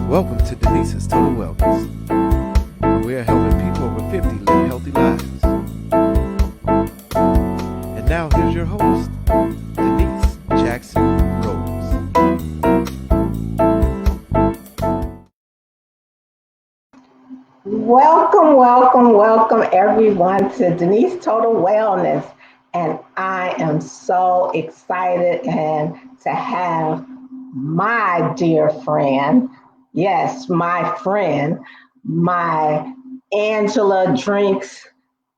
Welcome to Denice's Total Wellness, where we are helping people over 50 live healthy lives. And now here's your host, Denice Jackson Rose. Welcome everyone to Denice Total Wellness. And I am so excited and to have my dear friend, yes, my friend, my Angela Drinks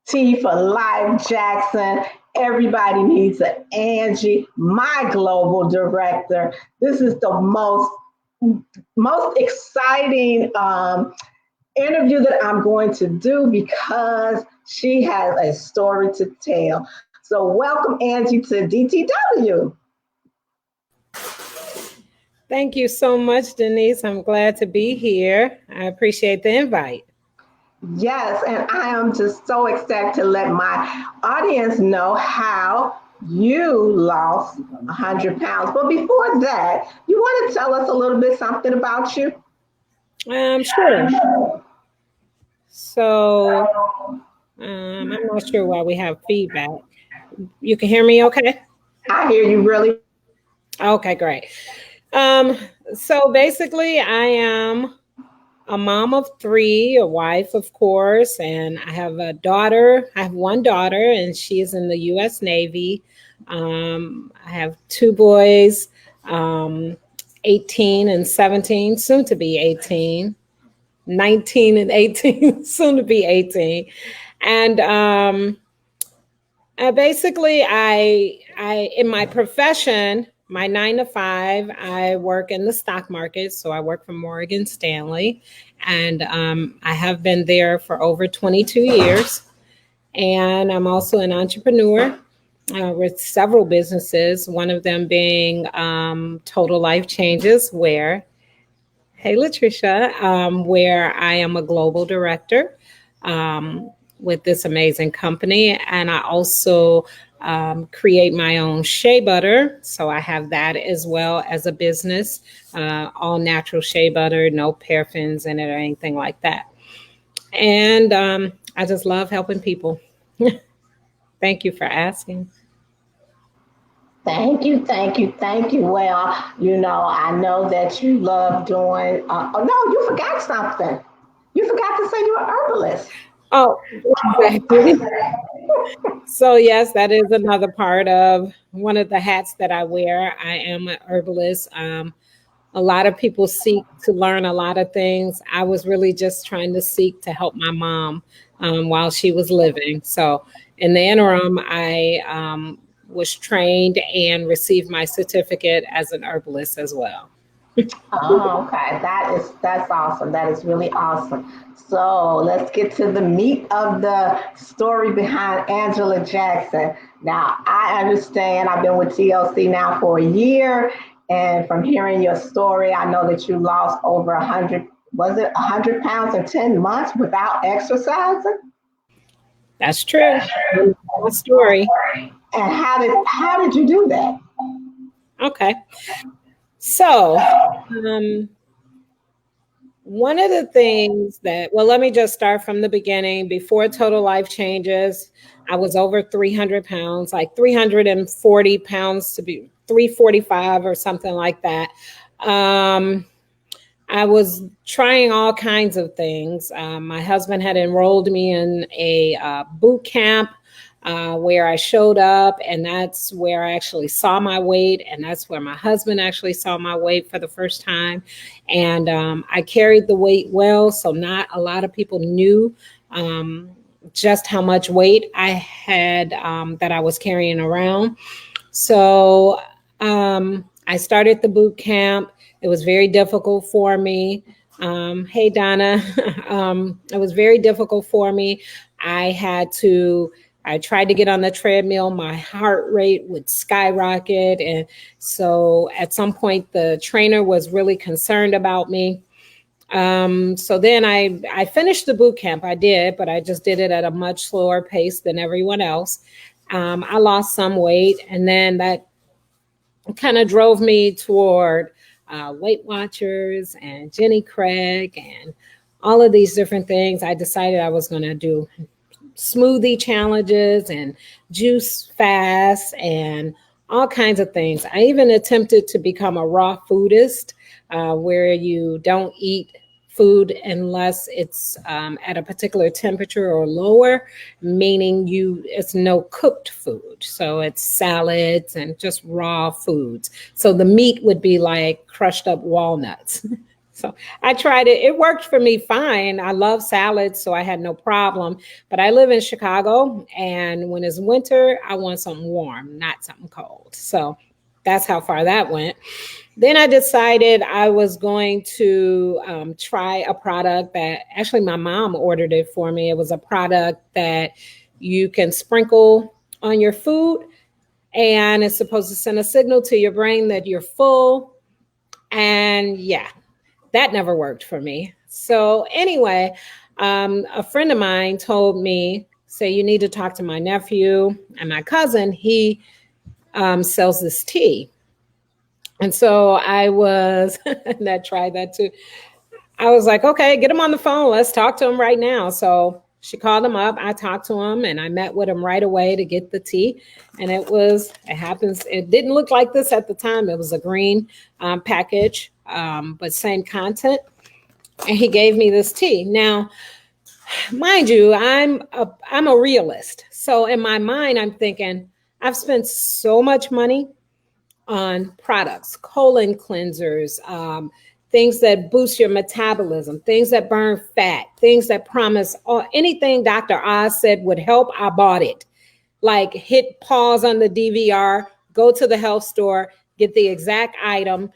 Tea for Life Jackson. Everybody needs an Angie, my global director. This is the most exciting interview that I'm going to do because she has a story to tell. So welcome Angie to DTW. Thank you so much, Denice. I'm glad to be here. I appreciate the invite. Yes, and I am just so excited to let my audience know how you lost 100 pounds. But before that, you want to tell us a little bit something about you? Sure. So I'm not sure why we have feedback. You can hear me okay? I hear you really. Okay, great. So basically, I am a mom of three, a wife, of course, and I have a daughter. I have one daughter, and she is in the U.S. Navy. I have two boys, 18 and 17, soon to be 18, 19 and 18, soon to be 18. And basically, I in my profession, my 9 to 5, I work in the stock market. So I work for Morgan Stanley, and I have been there for over 22 years. And I'm also an entrepreneur with several businesses, one of them being Total Life Changes, where, hey, Latricia, where I am a global director with this amazing company. And I also create my own shea butter. So I have that as well as a business, all natural shea butter, no paraffins in it or anything like that. And I just love helping people. Thank you for asking. Thank you. Well, I know that you love doing, oh no, you forgot something. You forgot to say you're an herbalist. Oh, exactly. So yes, that is another part of one of the hats that I wear. I am an herbalist. A lot of people seek to learn a lot of things. I was really just trying to seek to help my mom while she was living. So in the interim, I was trained and received my certificate as an herbalist as well. Oh, okay. That's awesome. That is really awesome. So let's get to the meat of the story behind Angela Jackson. Now, I understand I've been with TLC now for a year, and from hearing your story, I know that you lost over 100, was it 100 pounds in 10 months without exercising? That's true. My story. And how did you do that? Okay. So, one of the things let me just start from the beginning. Before Total Life Changes, I was over 300 pounds, like 340 pounds to be 345 or something like that. I was trying all kinds of things. My husband had enrolled me in a boot camp where I showed up, and that's where I actually saw my weight, and that's where my husband actually saw my weight for the first time. And I carried the weight well, so not a lot of people knew just how much weight I had that I was carrying around. So I started the boot camp. It was very difficult for me. Hey, Donna. It was very difficult for me. I tried to get on the treadmill. My heart rate would skyrocket. And so at some point, the trainer was really concerned about me. So then I finished the boot camp. I did, but I just did it at a much slower pace than everyone else. I lost some weight, and then that kind of drove me toward Weight Watchers and Jenny Craig and all of these different things. I decided I was going to do smoothie challenges and juice fasts and all kinds of things. I even attempted to become a raw foodist, where you don't eat food unless it's at a particular temperature or lower, meaning it's no cooked food. So it's salads and just raw foods. So the meat would be like crushed up walnuts. So I tried it. It worked for me fine. I love salads, so I had no problem. But I live in Chicago, and when it's winter, I want something warm, not something cold. So that's how far that went. Then I decided I was going to try a product that actually my mom ordered it for me. It was a product that you can sprinkle on your food, and it's supposed to send a signal to your brain that you're full. And yeah, that never worked for me. So anyway, a friend of mine told me, say, you need to talk to my nephew and my cousin. He sells this tea. And so I was, and I tried that too. I was like, okay, get him on the phone. Let's talk to him right now. So she called him up. I talked to him and I met with him right away to get the tea. And it didn't look like this at the time. It was a green package, but same content. And he gave me this tea. Now, mind you, I'm a realist. So in my mind, I'm thinking, I've spent so much money on products, colon cleansers, things that boost your metabolism, things that burn fat, things that promise anything Dr. Oz said would help. I bought it. Like hit pause on the DVR, go to the health store, get the exact item,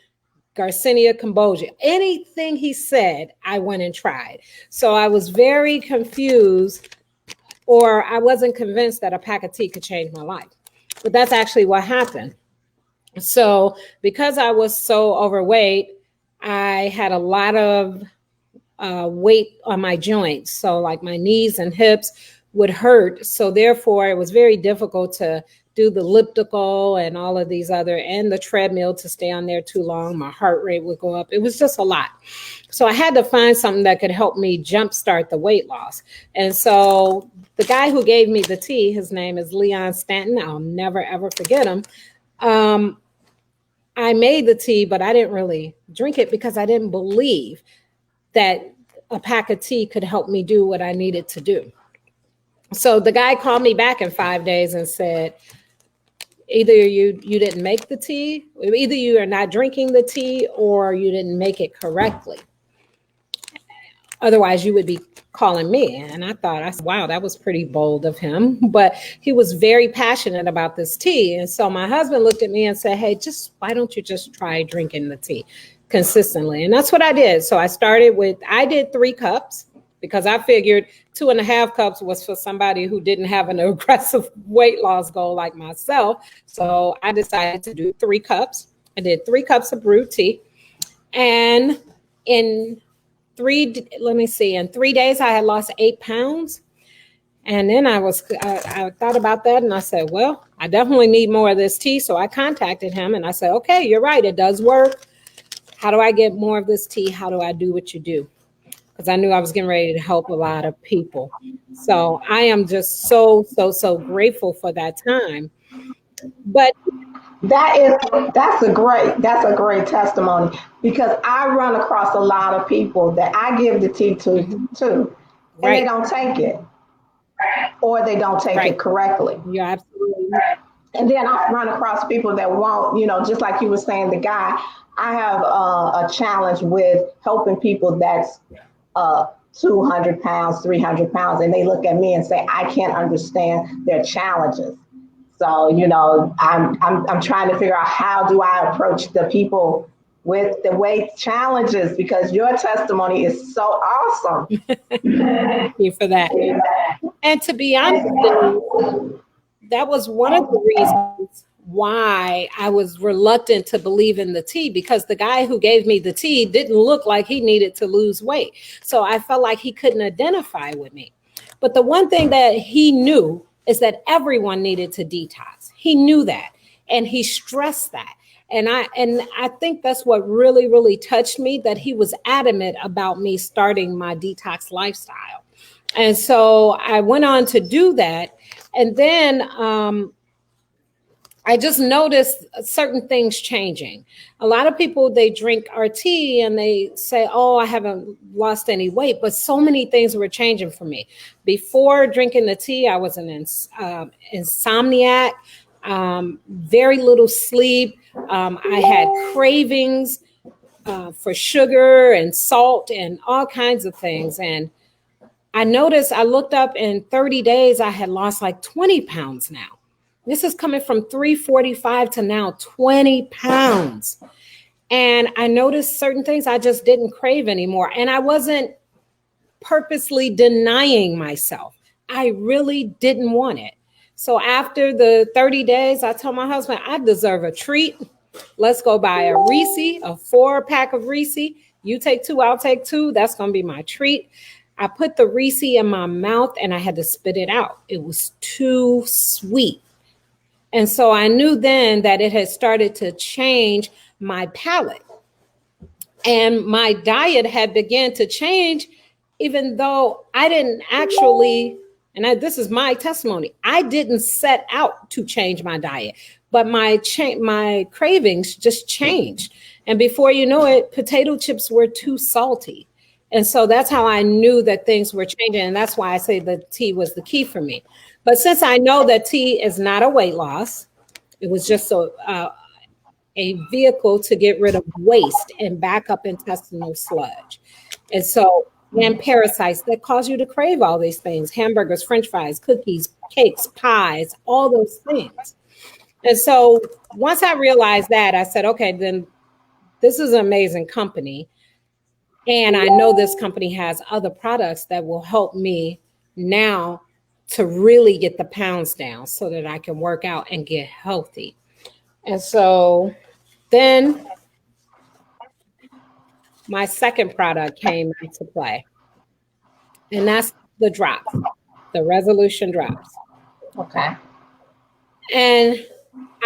Garcinia cambogia, anything he said, I went and tried. So I was very confused, or I wasn't convinced that a pack of tea could change my life. But that's actually what happened. So because I was so overweight, I had a lot of weight on my joints. So like my knees and hips would hurt. So therefore it was very difficult to do the elliptical and all of these and the treadmill to stay on there too long. My heart rate would go up. It was just a lot. So I had to find something that could help me jumpstart the weight loss. And so the guy who gave me the tea, his name is Leon Stanton. I'll never, ever forget him. I made the tea, but I didn't really drink it because I didn't believe that a pack of tea could help me do what I needed to do. So the guy called me back in 5 days and said, either you didn't make the tea, either you are not drinking the tea or you didn't make it correctly. Otherwise, you would be calling me. And I thought, wow, that was pretty bold of him. But he was very passionate about this tea. And so my husband looked at me and said, hey, why don't you just try drinking the tea consistently? And that's what I did. So I did 3 cups because I figured 2.5 cups was for somebody who didn't have an aggressive weight loss goal like myself. So I decided to do 3 cups. I did 3 cups of brewed tea. And in 3 days, I had lost 8 pounds. And then I thought about that and I said, well, I definitely need more of this tea. So I contacted him and I said, okay, you're right. It does work. How do I get more of this tea? How do I do what you do? Because I knew I was getting ready to help a lot of people. So I am just so grateful for that time. But that's a great testimony, because I run across a lot of people that I give the tea to too, and right. They don't take it, or they don't take right. it correctly. You're absolutely right. And then I run across people that won't, just like you were saying, the guy. I have a challenge with helping people that's 200 pounds, 300 pounds, and they look at me and say, I can't understand their challenges. So, I'm trying to figure out, how do I approach the people with the weight challenges, because your testimony is so awesome. Thank you for that. And to be honest with you, that was one of the reasons why I was reluctant to believe in the tea, because the guy who gave me the tea didn't look like he needed to lose weight. So I felt like he couldn't identify with me. But the one thing that he knew is that everyone needed to detox. He knew that, and he stressed that. And I think that's what really, really touched me, that he was adamant about me starting my detox lifestyle. And so I went on to do that. And then I just noticed certain things changing. A lot of people, they drink our tea and they say, oh, I haven't lost any weight, but so many things were changing for me. Before drinking the tea, I was an insomniac, very little sleep. I had cravings for sugar and salt and all kinds of things. And I noticed, I looked up, in 30 days, I had lost like 20 pounds now. This is coming from 345 to now 20 pounds. And I noticed certain things I just didn't crave anymore. And I wasn't purposely denying myself. I really didn't want it. So after the 30 days, I told my husband, I deserve a treat. Let's go buy a Reese, a 4-pack of Reese. You take 2, I'll take 2. That's going to be my treat. I put the Reese in my mouth and I had to spit it out. It was too sweet. And so I knew then that it had started to change my palate. And my diet had begun to change, even though I didn't actually, and this is my testimony, I didn't set out to change my diet, but my cravings just changed. And before you know it, potato chips were too salty. And so that's how I knew that things were changing. And that's why I say the tea was the key for me. But since I know that tea is not a weight loss, it was just a vehicle to get rid of waste and back up intestinal sludge. And so, and parasites that cause you to crave all these things, hamburgers, French fries, cookies, cakes, pies, all those things. And so once I realized that, I said, okay, then this is an amazing company. And I know this company has other products that will help me now to really get the pounds down so that I can work out and get healthy. And so then my second product came into play, and that's the drops, the resolution drops. Okay. And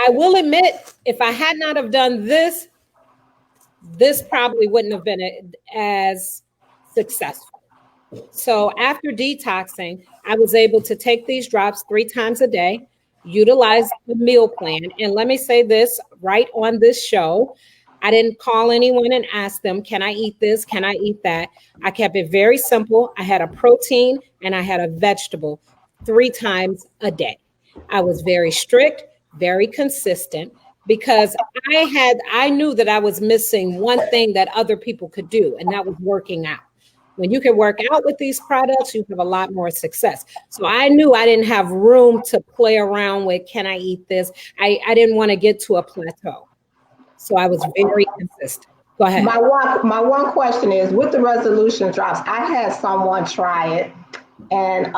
I will admit, if I had not have done this, this probably wouldn't have been as successful. So after detoxing, I was able to take these drops 3 times a day, utilize the meal plan. And let me say this right on this show. I didn't call anyone and ask them, can I eat this? Can I eat that? I kept it very simple. I had a protein and I had a vegetable 3 times a day. I was very strict, very consistent, because I knew that I was missing one thing that other people could do, and that was working out. When you can work out with these products, you have a lot more success. So I knew I didn't have room to play around with, can I eat this? I didn't want to get to a plateau. So I was very consistent. Go ahead. My one question is, with the resolution drops, I had someone try it and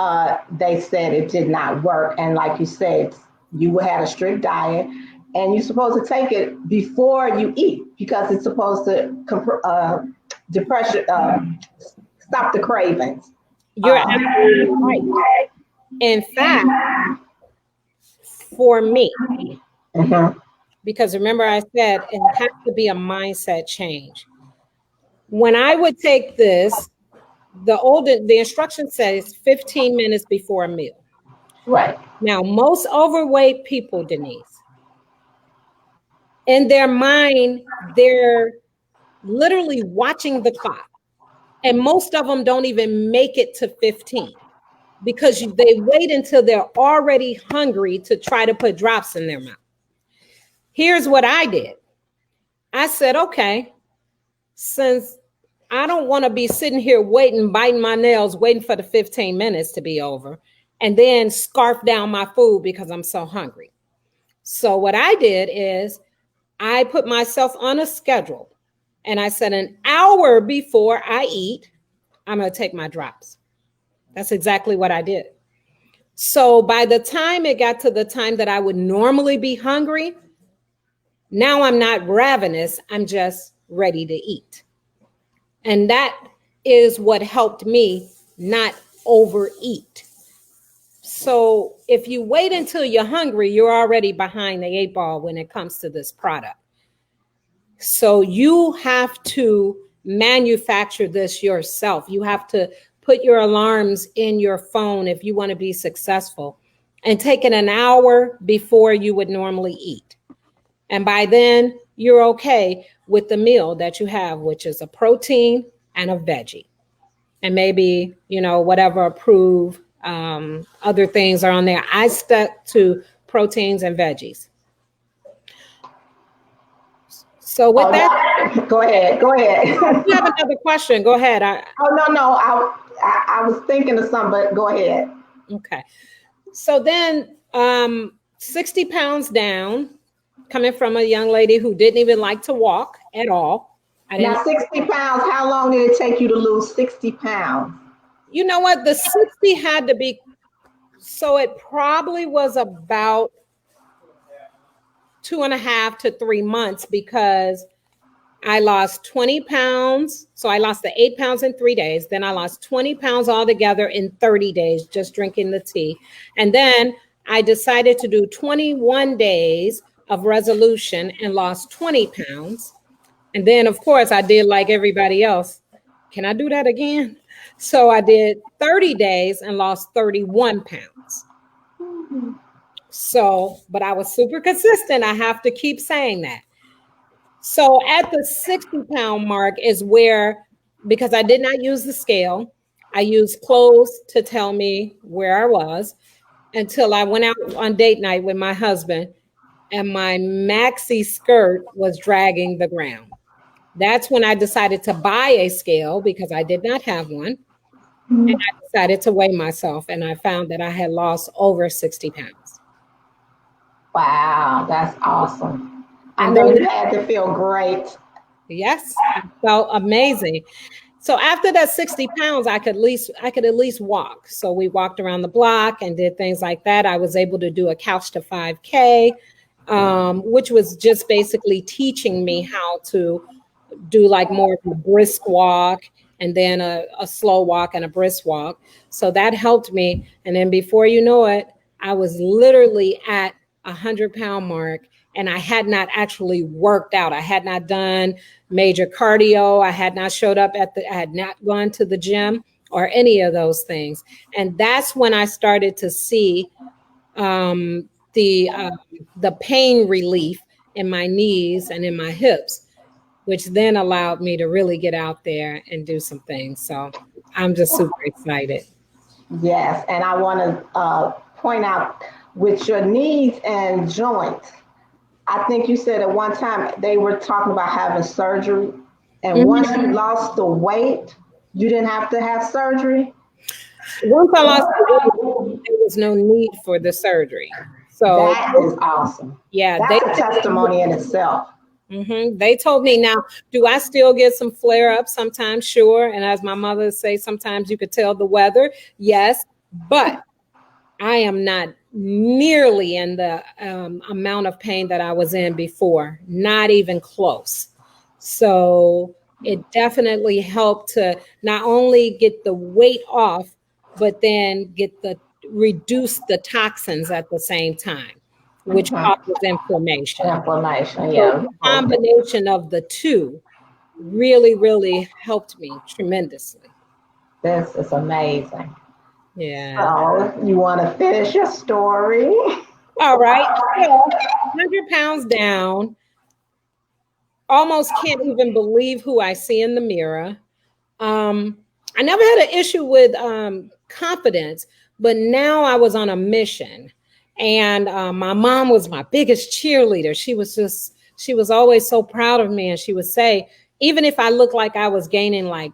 they said it did not work. And like you said, you had a strict diet and you're supposed to take it before you eat because it's supposed to stop the cravings. You're absolutely right. In fact, for me, because remember I said it has to be a mindset change. When I would take this, the instruction says 15 minutes before a meal. Right. Now, most overweight people, Denice, in their mind, they're literally watching the clock. And most of them don't even make it to 15 because they wait until they're already hungry to try to put drops in their mouth. Here's what I did. I said, okay, since I don't want to be sitting here waiting, biting my nails, waiting for the 15 minutes to be over, and then scarf down my food because I'm so hungry. So what I did is I put myself on a schedule. And I said, an hour before I eat, I'm going to take my drops. That's exactly what I did. So by the time it got to the time that I would normally be hungry, now I'm not ravenous. I'm just ready to eat. And that is what helped me not overeat. So if you wait until you're hungry, you're already behind the 8 ball when it comes to this product. So you have to manufacture this yourself. You have to put your alarms in your phone if you want to be successful, and take it an hour before you would normally eat. And by then, you're okay with the meal that you have, which is a protein and a veggie. And maybe, whatever approved other things are on there. I stuck to proteins and veggies. So with that, Go ahead. you have another question. Go ahead. No. I was thinking of something, but go ahead. Okay. So then 60 pounds down, coming from a young lady who didn't even like to walk at all. Now, 60 pounds, how long did it take you to lose 60 pounds? You know what? The 60 had to be, so it probably was about 2.5 to 3 months, because I lost 20 pounds. So I lost the 8 pounds in 3 days. Then I lost 20 pounds altogether in 30 days, just drinking the tea. And then I decided to do 21 days of resolution and lost 20 pounds. And then, of course, I did like everybody else. Can I do that again? So I did 30 days and lost 31 pounds. So, but I was super consistent. I have to keep saying that. So at the 60-pound mark is where, because I did not use the scale, I used clothes to tell me where I was, until I went out on date night with my husband and my maxi skirt was dragging the ground. That's when I decided to buy a scale, because I did not have one. And I decided to weigh myself, and I found that I had lost over 60 pounds. Wow, that's awesome. I know you had to feel great. Yes, I felt amazing. So after that 60 pounds, I could at least walk. So we walked around the block and did things like that. I was able to do a couch to 5K, which was just basically teaching me how to do like more of a brisk walk, and then a slow walk and a brisk walk. So that helped me. And then before you know it, I was literally at 100-pound mark, and I had not actually worked out. I had not done major cardio. I had not showed up I had not gone to the gym or any of those things. And that's when I started to see the pain relief in my knees and in my hips, which then allowed me to really get out there and do some things. So I'm just super excited. Yes, and I want to point out, with your knees and joints, I think you said at one time they were talking about having surgery. And once you lost the weight, you didn't have to have surgery? Once I lost the weight, there was no need for the surgery. So that is awesome. Yeah, that's a testimony in itself. They told me, now, do I still get some flare-ups sometimes? Sure. And as my mother say, sometimes you could tell the weather. Yes, but I am not nearly in the amount of pain that I was in before, not even close. So it definitely helped to not only get the weight off, but then reduce the toxins at the same time, which causes inflammation. Inflammation, yeah. So the combination of the two really, really helped me tremendously. This is amazing. Yeah. So you want to finish your story? All right. So 100 pounds down. Almost can't even believe who I see in the mirror. I never had an issue with confidence, but now I was on a mission. And my mom was my biggest cheerleader. She was always so proud of me. And she would say, even if I looked like I was gaining like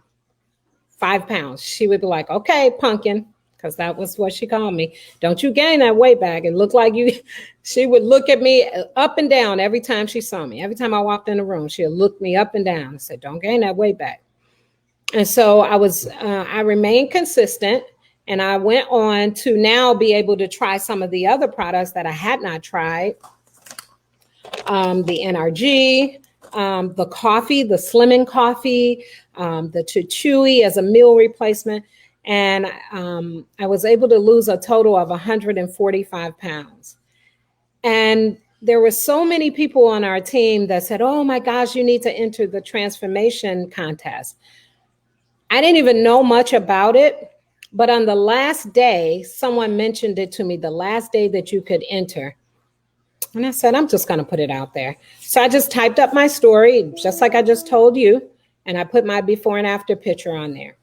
5 pounds, she would be like, okay, pumpkin, because that was what she called me. Don't you gain that weight back and look like you. She would look at me up and down every time she saw me. Every time I walked in the room, she'd look me up and down and say, don't gain that weight back. And so I remained consistent. And I went on to now be able to try some of the other products that I had not tried. The NRG, the coffee, the Slimming coffee, the Chewy as a meal replacement. And I was able to lose a total of 145 pounds. And there were so many people on our team that said, oh my gosh, you need to enter the transformation contest. I didn't even know much about it, but on the last day, someone mentioned it to me, the last day that you could enter. And I said, I'm just going to put it out there. So I just typed up my story, just like I just told you, and I put my before and after picture on there.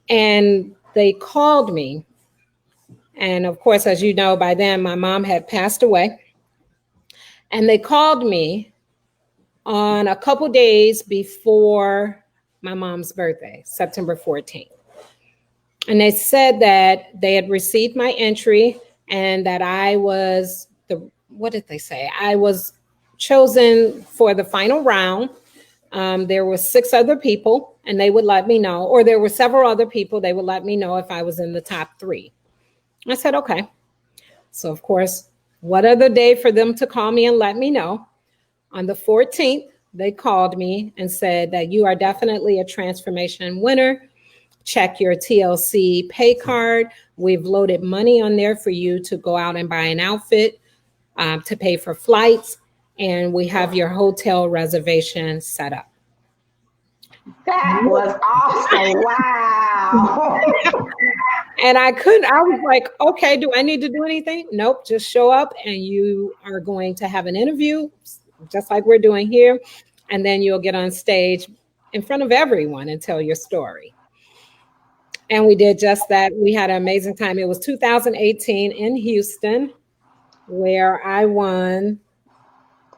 And they called me. And of course, as you know, by then, my mom had passed away. And they called me on a couple days before my mom's birthday, September 14th. And they said that they had received my entry and that I was what did they say? I was chosen for the final round. There were 6 other people and they would let me know, or there were several other people, they would let me know if I was in the top 3. I said, okay. So of course, what other day for them to call me and let me know? On the 14th, they called me and said that you are definitely a transformation winner. Check your TLC pay card. We've loaded money on there for you to go out and buy an outfit, to pay for flights, and we have your hotel reservation set up. That was awesome. Wow. And I was like, okay, do I need to do anything? Nope, just show up and you are going to have an interview, just like we're doing here. And then you'll get on stage in front of everyone and tell your story. And we did just that. We had an amazing time. It was 2018 in Houston, where I won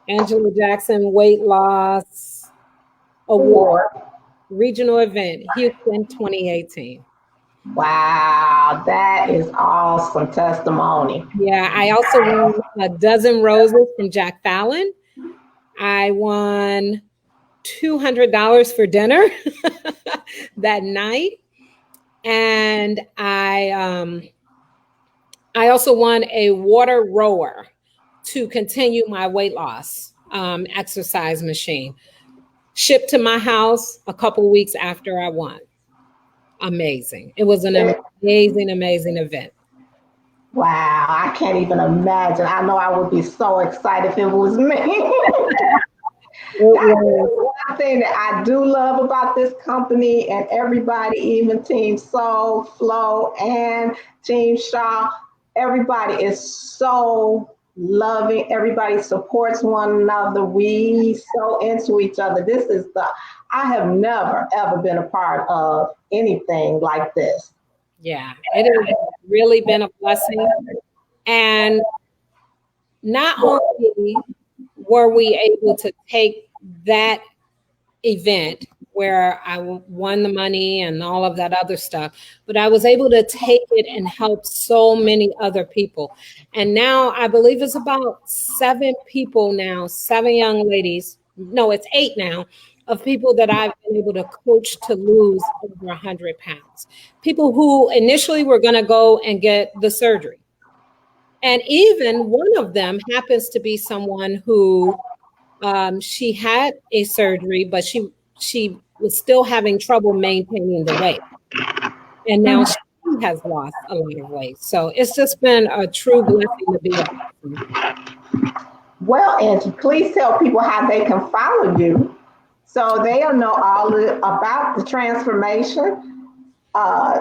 Angela Jackson Weight Loss Award, regional event, Houston 2018. Wow, that is awesome testimony. Yeah, I also won a dozen roses from Jack Fallon. I won $200 for dinner that night. And I also won a water rower to continue my weight loss exercise machine, shipped to my house a couple weeks after I won. Amazing. It was an amazing, amazing event. Wow, I can't even imagine. I know I would be so excited if it was me. One thing that I do love about this company and everybody, even Team Soul, Flo, and Team Shaw, everybody is so loving. Everybody supports one another. We so into each other. I have never, ever been a part of anything like this. Yeah, it has really been a blessing. And not only were we able to take that event where I won the money and all of that other stuff, but I was able to take it and help so many other people. And now I believe it's about 7 people now, 7 young ladies. No, it's 8 now, of people that I've been able to coach to lose over 100 pounds. People who initially were going to go and get the surgery. And even one of them happens to be someone who she had a surgery, but she was still having trouble maintaining the weight. And now she has lost a lot of weight. So it's just been a true blessing to be with. Well, Angie, please tell people how they can follow you so they'll know all about the transformation,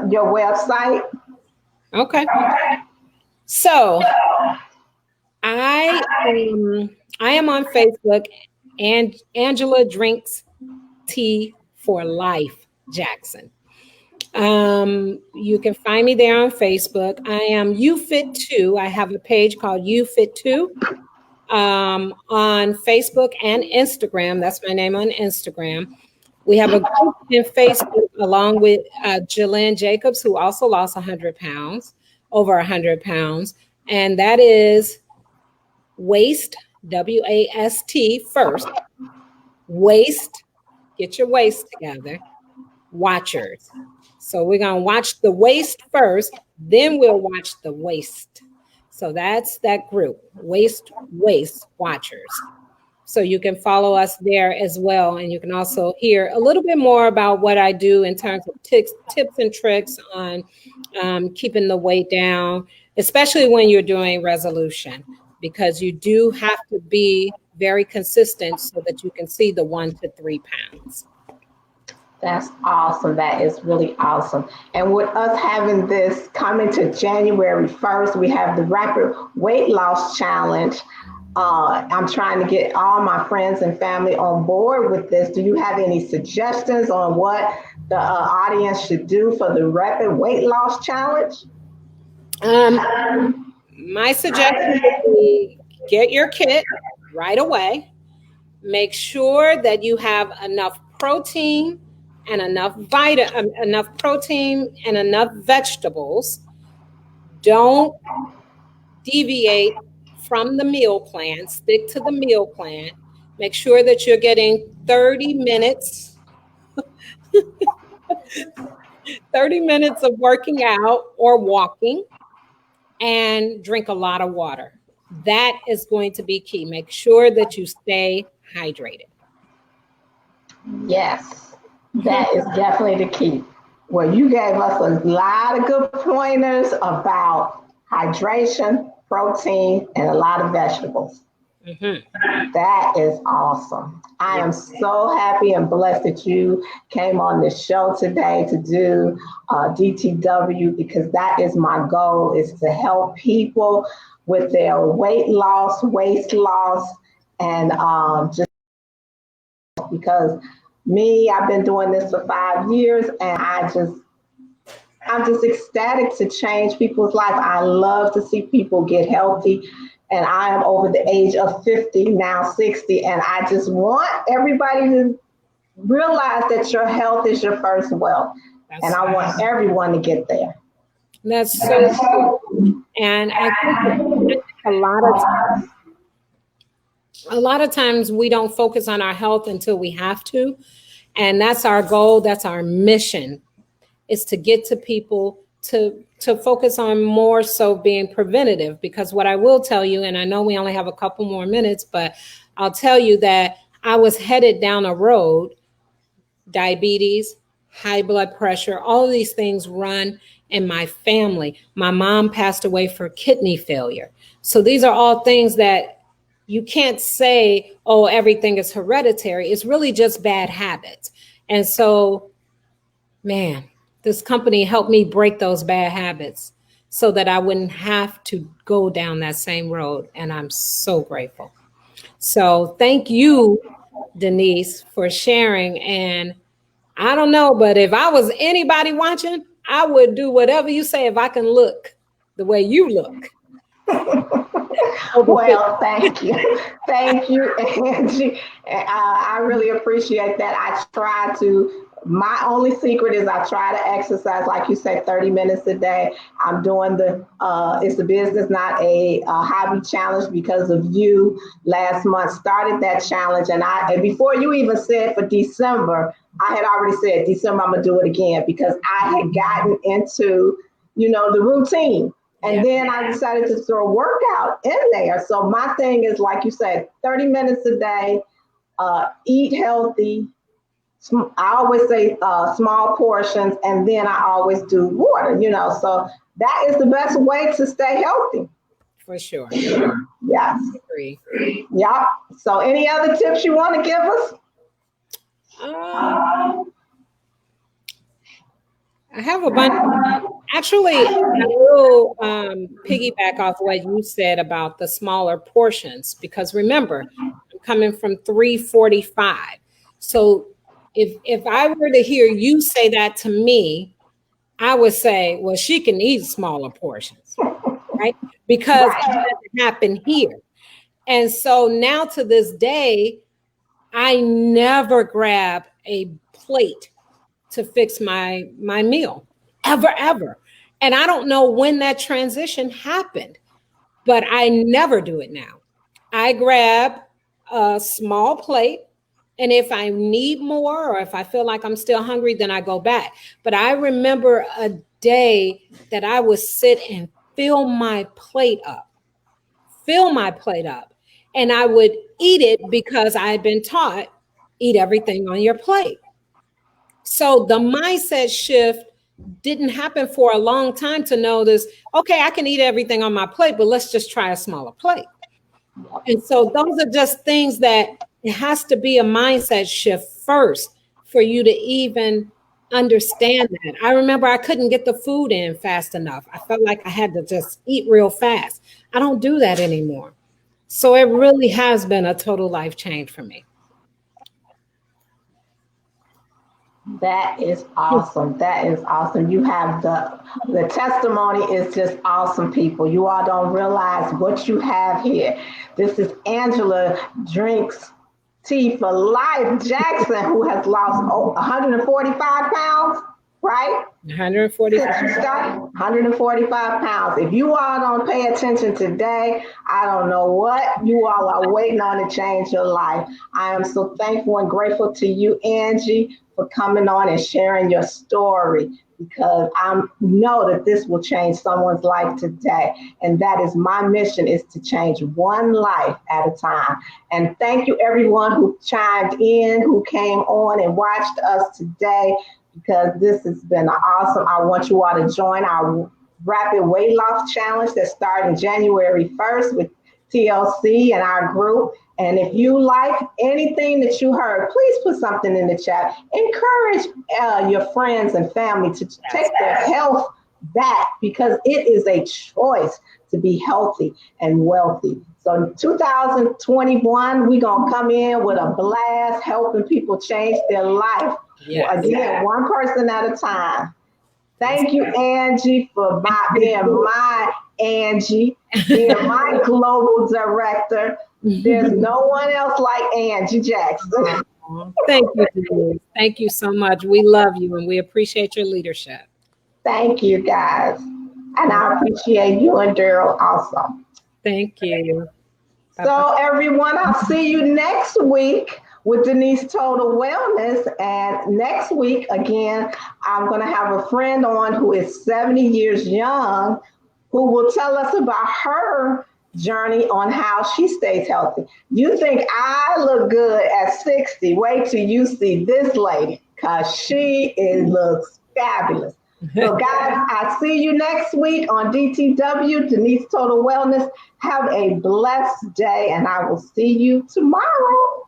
your website. Okay. So I am on Facebook, and Angela Drinks Tea for Life Jackson. You can find me there on Facebook. I am YouFit2. I have a page called YouFit2 on Facebook and Instagram. That's my name on Instagram. We have a group in Facebook along with Jillian Jacobs, who also lost 100 pounds, over 100 pounds. And that is Waist, W-A-S-T first. Waist, get your waist together, watchers. So we're going to watch the waist first, then we'll watch the waist. So that's that group, Waist Watchers. So you can follow us there as well. And you can also hear a little bit more about what I do in terms of tips and tricks on keeping the weight down, especially when you're doing resolution, because you do have to be very consistent so that you can see the 1 to 3 pounds. That's awesome. That is really awesome. And with us having this coming to January 1st, we have the Rapid Weight Loss Challenge. I'm trying to get all my friends and family on board with this. Do you have any suggestions on what the audience should do for the Rapid Weight Loss Challenge? My suggestion would be get your kit right away. Make sure that you have enough protein and enough protein and enough vegetables. Don't deviate from the meal plan. Stick to the meal plan. Make sure that you're getting 30 minutes 30 minutes of working out or walking, and drink a lot of water. That is going to be key. Make sure that you stay hydrated. Yes, that is definitely the key. Well, you gave us a lot of good pointers about hydration, protein, and a lot of vegetables. That is awesome. I am so happy and blessed that you came on the show today to do DTW, because that is my goal, is to help people with their weight loss, waist loss, and just because I've been doing this for 5 years, and I'm just ecstatic to change people's life. I love to see people get healthy. And I am over the age of 50, now 60. And I just want everybody to realize that your health is your first wealth. And I want everyone to get there. That's so true. And I think a lot of times we don't focus on our health until we have to. And that's our goal. That's our mission, is to get to people to focus on more so being preventative. Because what I will tell you, and I know we only have a couple more minutes, but I'll tell you that I was headed down a road, diabetes, high blood pressure, all of these things run in my family. My mom passed away for kidney failure. So these are all things that you can't say, oh, everything is hereditary. It's really just bad habits. And so, man, this company helped me break those bad habits so that I wouldn't have to go down that same road. And I'm so grateful. So thank you, Denice, for sharing. And I don't know, but if I was anybody watching, I would do whatever you say if I can look the way you look. Well, thank you. Thank you, Angie. I really appreciate that. My only secret is I try to exercise, like you said, 30 minutes a day. I'm doing it's a business, not a hobby challenge, because of you. Last month started that challenge. And before you even said for December, I had already said December, I'm going to do it again, because I had gotten into, the routine. And then I decided to throw a workout in there. So my thing is, like you said, 30 minutes a day, eat healthy. I always say small portions, and then I always do water, so that is the best way to stay healthy. For sure. Yes. Agree. Yeah. So any other tips you want to give us? I have a bunch. Actually, I will piggyback off what you said about the smaller portions, because remember, I'm coming from 345. So if I were to hear you say that to me, I would say, well, she can eat smaller portions, right? Because it doesn't happen here. And so now to this day, I never grab a plate to fix my meal, ever. And I don't know when that transition happened, but I never do it now. I grab a small plate, and if I need more, or if I feel like I'm still hungry, then I go back. But I remember a day that I would sit and fill my plate up, and I would eat it because I had been taught, eat everything on your plate. So the mindset shift didn't happen for a long time to know this, okay, I can eat everything on my plate, but let's just try a smaller plate. And so those are just things that it has to be a mindset shift first for you to even understand that. I remember I couldn't get the food in fast enough. I felt like I had to just eat real fast. I don't do that anymore. So it really has been a total life change for me. That is awesome. That is awesome. You have the testimony is just awesome, people. You all don't realize what you have here. This is Angela Drinks Tea for Life Jackson, who has lost 145 pounds, right? 145. Since you started, 145 pounds. If you all don't pay attention today, I don't know what you all are waiting on to change your life. I am so thankful and grateful to you, Angie, for coming on and sharing your story, because I know that this will change someone's life today. And that is my mission, is to change one life at a time. And thank you everyone who chimed in, who came on and watched us today, because this has been awesome. I want you all to join our rapid weight loss challenge that starts January 1st with TLC and our group. And if you like anything that you heard, please put something in the chat. Encourage your friends and family to take their health back, because it is a choice to be healthy and wealthy. So in 2021, we're going to come in with a blast, helping people change their life. Yes. Again, one person at a time. Thank you, Angie, for being my Angie, being my global director. There's no one else like Angie Jackson. Thank you, Denise. Thank you so much. We love you and we appreciate your leadership. Thank you, guys. And I appreciate you and Daryl also. Thank you. Bye-bye. So everyone, I'll see you next week with Denice Total Wellness. And next week, again, I'm going to have a friend on who is 70 years young, who will tell us about her journey on how she stays healthy. You think I look good at 60? Wait till you see this lady, because she looks fabulous. So guys, I'll see you next week on DTW, Denice Total Wellness. Have a blessed day, and I will see you tomorrow.